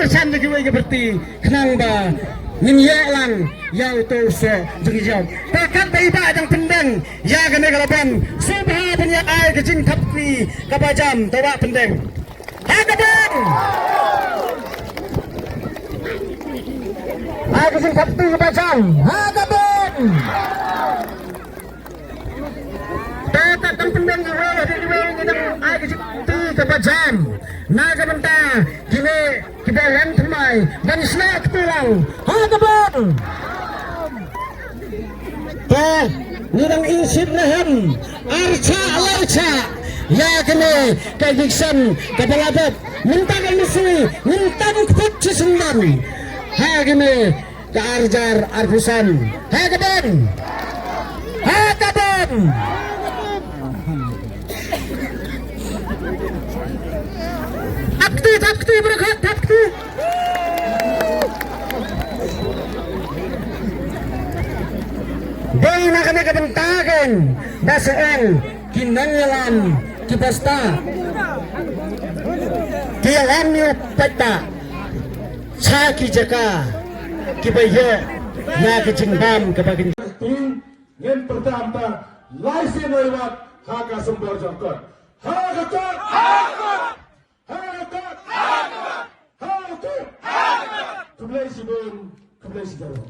perchan lagi wei berarti kenang ba nin ya lang yau to so jadi jam takat bai ba jang pendeng ya gane galaban subha punya ai ke jing thapri kabajam tawa pendeng ha kabang ai ke jing thapri kabajam ha kabang takat tang pendeng wei ai ke jing kabajam naga benta kini kita lan thumai dan snack tulang ha kabang nirang insip nahan arca lauca ya kene kagiksan kapalabat minta musui minta kut cisendan ha kene ka arjar arfusan ha kabang Takti berkat takti Day na kami kabentagan dasaan kinangalan kibasta kialam niyo pata saki jaka kibaya na kichingbam kabagin yang pertama laisen lewat haka sembor jangkot haka Kembali sebelum kembali sekarang.